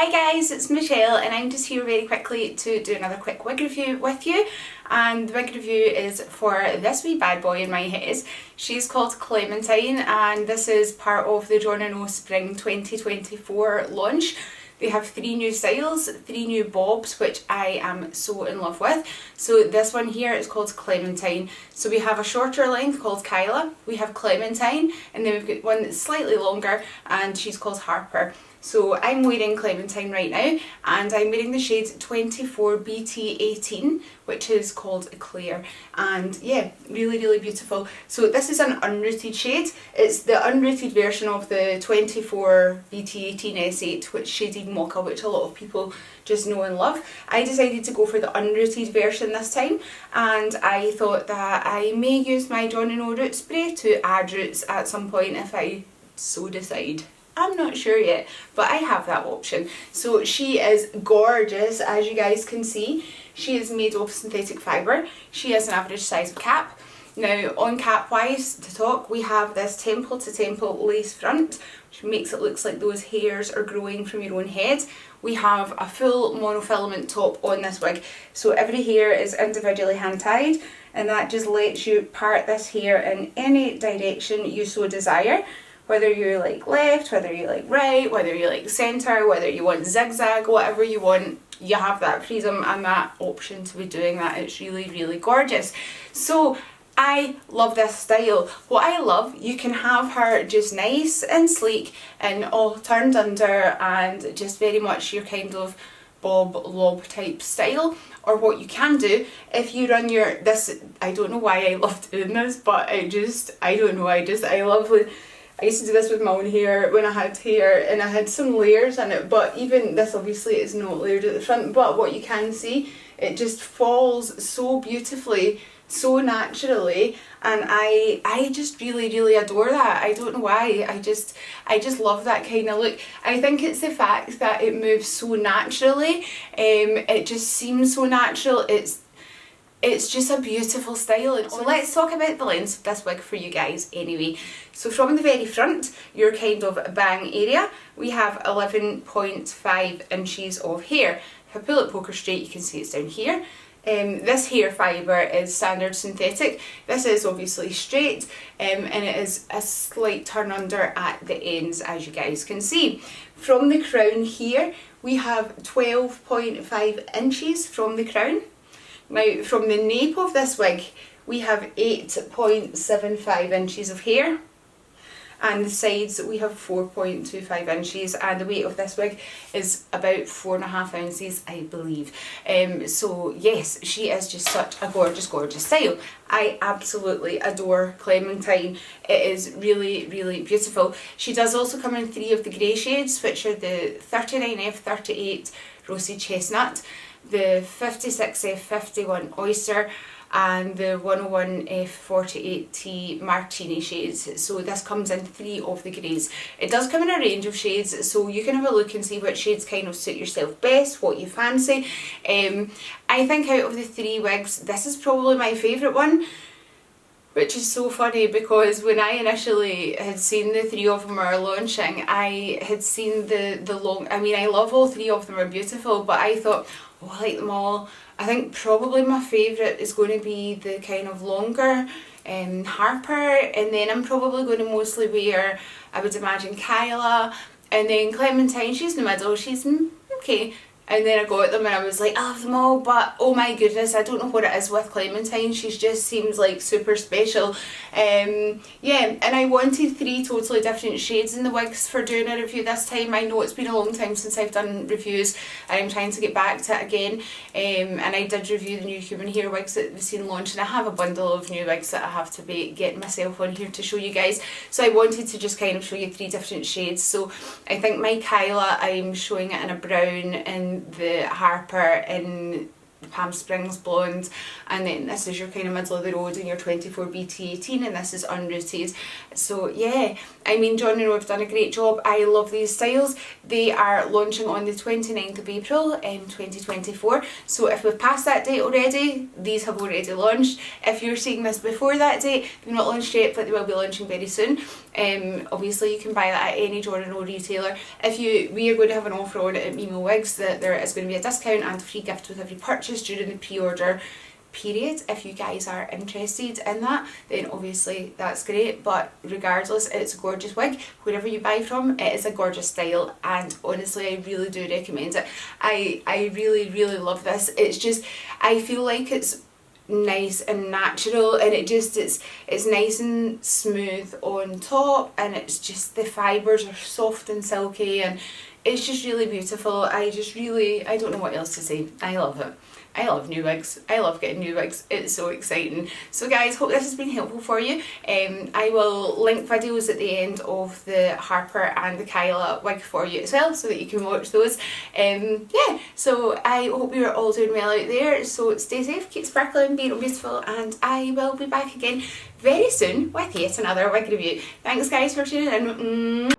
Hi guys, it's Michelle and I'm just here very quickly to do another quick wig review with you, and the wig review is for this wee bad boy in my head. She's called Clementine and this is part of the Renau Spring 2024 launch. They have 3 new styles, 3 new bobs, which I am so in love with. So this one here is called Clementine. So we have a shorter length called Kyla, we have Clementine, and then we've got one that's slightly longer and she's called Harper. So I'm wearing Clementine right now and I'm wearing the shade 24BT18, which is called Eclair, and yeah, really beautiful. So this is an unrooted shade. It's the unrooted version of the 24BT18 S8, which shaded Mocha, which a lot of people just know and love. I decided to go for the unrooted version this time, and I thought that I may use my Renau root spray to add roots at some point if I so decide. I'm not sure yet, but I have that option. So she is gorgeous, as you guys can see. She is made of synthetic fibre. She has an average size of cap. Now, on cap wise to talk, we have this temple to temple lace front, which makes it look like those hairs are growing from your own head. We have a full monofilament top on this wig, so every hair is individually hand tied, and that just lets you part this hair in any direction you so desire. Whether you like left, whether you like right, whether you like centre, whether you want zigzag, whatever you want, you have that freedom and that option to be doing that. It's really gorgeous. So I love this style. What I love, you can have her just nice and sleek and all turned under and just very much your kind of bob lob type style. Or what you can do, if you run your, this, I don't know why I love doing this, but I don't know, I love it. I used to do this with my own hair when I had hair and I had some layers in it, but even this obviously is not layered at the front, but what you can see, it just falls so beautifully, so naturally, and I just really adore that. I don't know why, I just love that kind of look. I think it's the fact that it moves so naturally, it just seems so natural. It's just a beautiful style. So let's talk about the length of this wig for you guys anyway. So from the very front, your kind of bang area, we have 11.5 inches of hair. If I pull it poker straight, you can see it's down here. This hair fibre is standard synthetic. This is obviously straight, and it is a slight turn under at the ends, as you guys can see. From the crown here, we have 12.5 inches from the crown. Now, from the nape of this wig, we have 8.75 inches of hair, and the sides we have 4.25 inches, and the weight of this wig is about 4.5 ounces, I believe. So yes, she is just such a gorgeous style. I absolutely adore Clementine. It is really beautiful. She does also come in 3 of the grey shades, which are the 39F38 Roasted Chestnut, the 56F51 Oyster, and the 101F48T Martini shades. So this comes in 3 of the greys. It does come in a range of shades, so you can have a look and see which shades kind of suit yourself best, what you fancy. I think out of the 3 wigs, this is probably my favourite one, which is so funny because when I initially had seen the 3 of them are launching, I had seen the long, I mean I love all 3 of them, are beautiful, but I thought, oh, I like them all. I think probably my favourite is going to be the kind of longer Harper, and then I'm probably going to mostly wear, I would imagine, Kyla, and then Clementine, she's in the middle, she's okay. And then I got them and I was like, I love them all, but oh my goodness, I don't know what it is with Clementine, she just seems like super special. Yeah, and I wanted 3 totally different shades in the wigs for doing a review this time. I know it's been a long time since I've done reviews and I'm trying to get back to it again. And I did review the new human hair wigs that we've seen launch, and I have a bundle of new wigs that I have to be getting myself on here to show you guys. So I wanted to just kind of show you 3 different shades. So I think my Kyla, I'm showing it in a brown, and the Harper in Palm Springs blonde, and then this is your kind of middle of the road in your 24BT18, and this is unrooted. So yeah, I mean, Renau have done a great job. I love these styles. They are launching on the 29th of April in 2024, so if we've passed that date already, these have already launched. If you're seeing this before that date, they've not launched yet, but they will be launching very soon. Obviously you can buy that at any Jordan O retailer. We are going to have an offer on it at MiMo Wigs that there is going to be a discount and a free gift with every purchase during the pre-order period. If you guys are interested in that, then obviously that's great, but regardless, it's a gorgeous wig. Wherever you buy from, it is a gorgeous style, and honestly I really do recommend it. I really love this. It's just, I feel like it's nice and natural, and it's nice and smooth on top, and it's just, the fibres are soft and silky, and it's just really beautiful. I don't know what else to say. I love it. I love new wigs. I love getting new wigs. It's so exciting. So guys, hope this has been helpful for you. I will link videos at the end of the Harper and the Kyla wig for you as well, so that you can watch those. Yeah, so I hope you're all doing well out there. So stay safe, keep sparkling, be beautiful, and I will be back again very soon with yet another wig review. Thanks guys for tuning in.